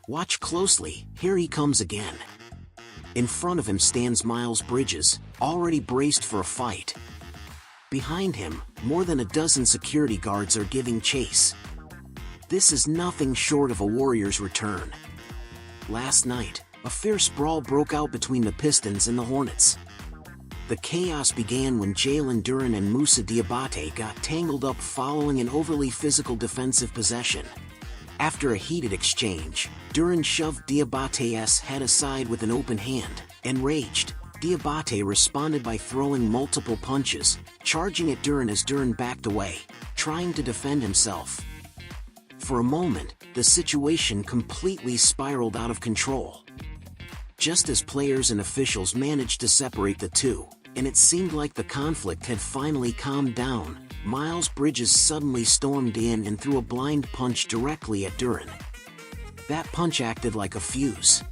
Watch closely, here he comes again. In front of him stands Miles Bridges, already braced for a fight. Behind him, more than a dozen security guards are giving chase. This is nothing short of a Warriors return. Last night, a fierce brawl broke out between the Pistons and the Hornets. The chaos began when Jalen Duren and Moussa Diabate got tangled up following an overly physical defensive possession. After a heated exchange, Duren shoved Diabate's head aside with an open hand. Enraged, Diabate responded by throwing multiple punches, charging at Duren as Duren backed away, trying to defend himself. For a moment, the situation completely spiraled out of control. Just as players and officials managed to separate the two, and it seemed like the conflict had finally calmed down, Miles Bridges suddenly stormed in and threw a blind punch directly at Duren. That punch acted like a fuse.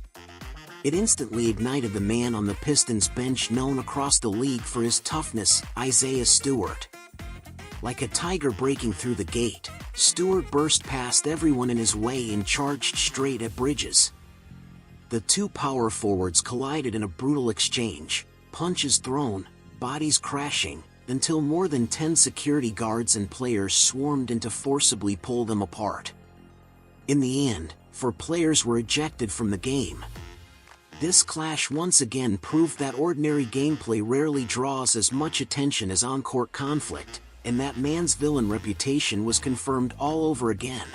It instantly ignited the man on the Pistons bench known across the league for his toughness, Isaiah Stewart. Like a tiger breaking through the gate, Stewart burst past everyone in his way and charged straight at Bridges. The two power forwards collided in a brutal exchange, punches thrown, bodies crashing, until more than 10 security guards and players swarmed in to forcibly pull them apart. In the end, 4 players were ejected from the game. This clash once again proved that ordinary gameplay rarely draws as much attention as on-court conflict, and that man's villain reputation was confirmed all over again.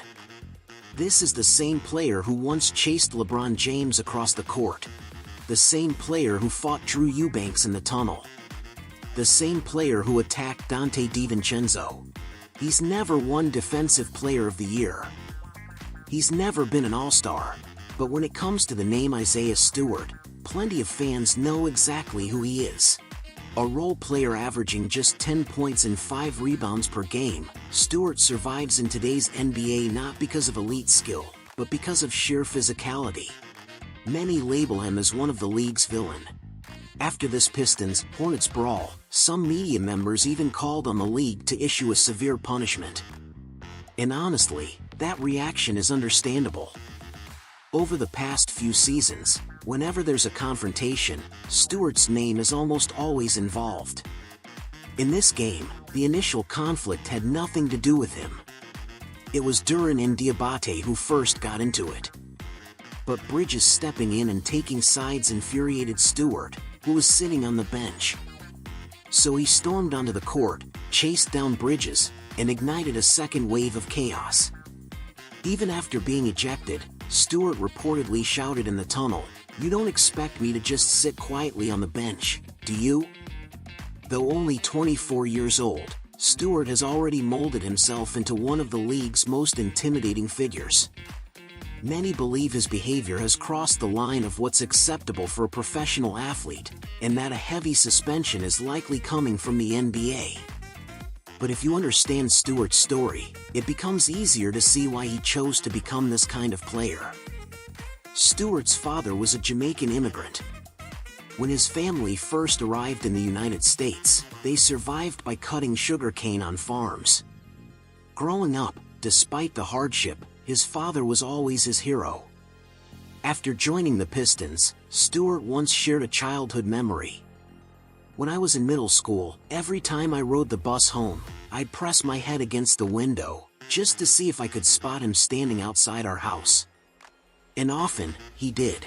This is the same player who once chased LeBron James across the court. The same player who fought Drew Eubanks in the tunnel. The same player who attacked Dante DiVincenzo. He's never won Defensive Player of the Year. He's never been an all-star. But when it comes to the name Isaiah Stewart, plenty of fans know exactly who he is. A role player averaging just 10 points and 5 rebounds per game, Stewart survives in today's NBA not because of elite skill, but because of sheer physicality. Many label him as one of the league's villain. After this Pistons-Hornets brawl, some media members even called on the league to issue a severe punishment. And honestly, that reaction is understandable. Over the past few seasons, whenever there's a confrontation, Stewart's name is almost always involved. In this game, the initial conflict had nothing to do with him. It was Duren and Diabate who first got into it. But Bridges stepping in and taking sides infuriated Stewart, who was sitting on the bench. So he stormed onto the court, chased down Bridges, and ignited a second wave of chaos. Even after being ejected, Stewart reportedly shouted in the tunnel, "You don't expect me to just sit quietly on the bench, do you?" Though only 24 years old, Stewart has already molded himself into one of the league's most intimidating figures. Many believe his behavior has crossed the line of what's acceptable for a professional athlete, and that a heavy suspension is likely coming from the NBA. But if you understand Stewart's story, it becomes easier to see why he chose to become this kind of player. Stewart's father was a Jamaican immigrant. When his family first arrived in the United States, they survived by cutting sugarcane on farms. Growing up, despite the hardship, his father was always his hero. After joining the Pistons, Stewart once shared a childhood memory. "When I was in middle school, every time I rode the bus home, I'd press my head against the window, just to see if I could spot him standing outside our house. And often, he did."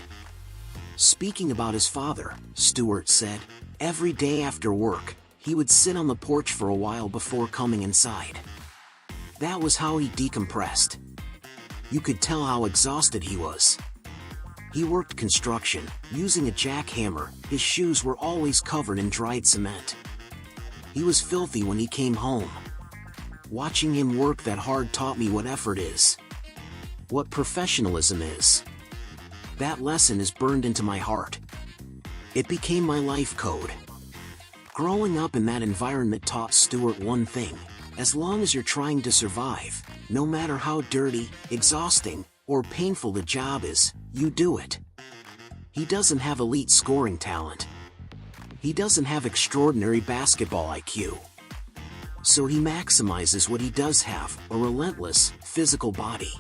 Speaking about his father, Stewart said, "Every day after work, he would sit on the porch for a while before coming inside. That was how he decompressed. You could tell how exhausted he was. He worked construction, using a jackhammer. His shoes were always covered in dried cement. He was filthy when he came home. Watching him work that hard taught me what effort is. What professionalism is. That lesson is burned into my heart. It became my life code." Growing up in that environment taught Stewart one thing: as long as you're trying to survive, no matter how dirty, exhausting, or painful the job is, you do it. He doesn't have elite scoring talent. He doesn't have extraordinary basketball IQ. So he maximizes what he does have: a relentless, physical body.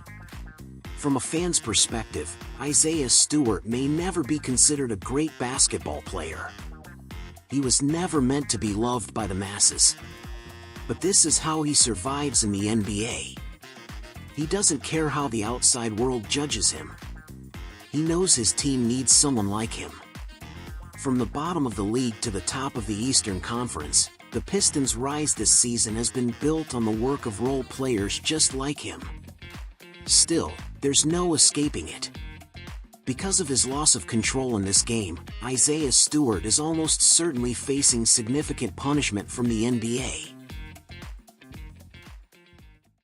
From a fan's perspective, Isaiah Stewart may never be considered a great basketball player. He was never meant to be loved by the masses. But this is how he survives in the NBA. He doesn't care how the outside world judges him. He knows his team needs someone like him. From the bottom of the league to the top of the Eastern Conference, the Pistons' rise this season has been built on the work of role players just like him. Still, there's no escaping it. Because of his loss of control in this game, Isaiah Stewart is almost certainly facing significant punishment from the NBA.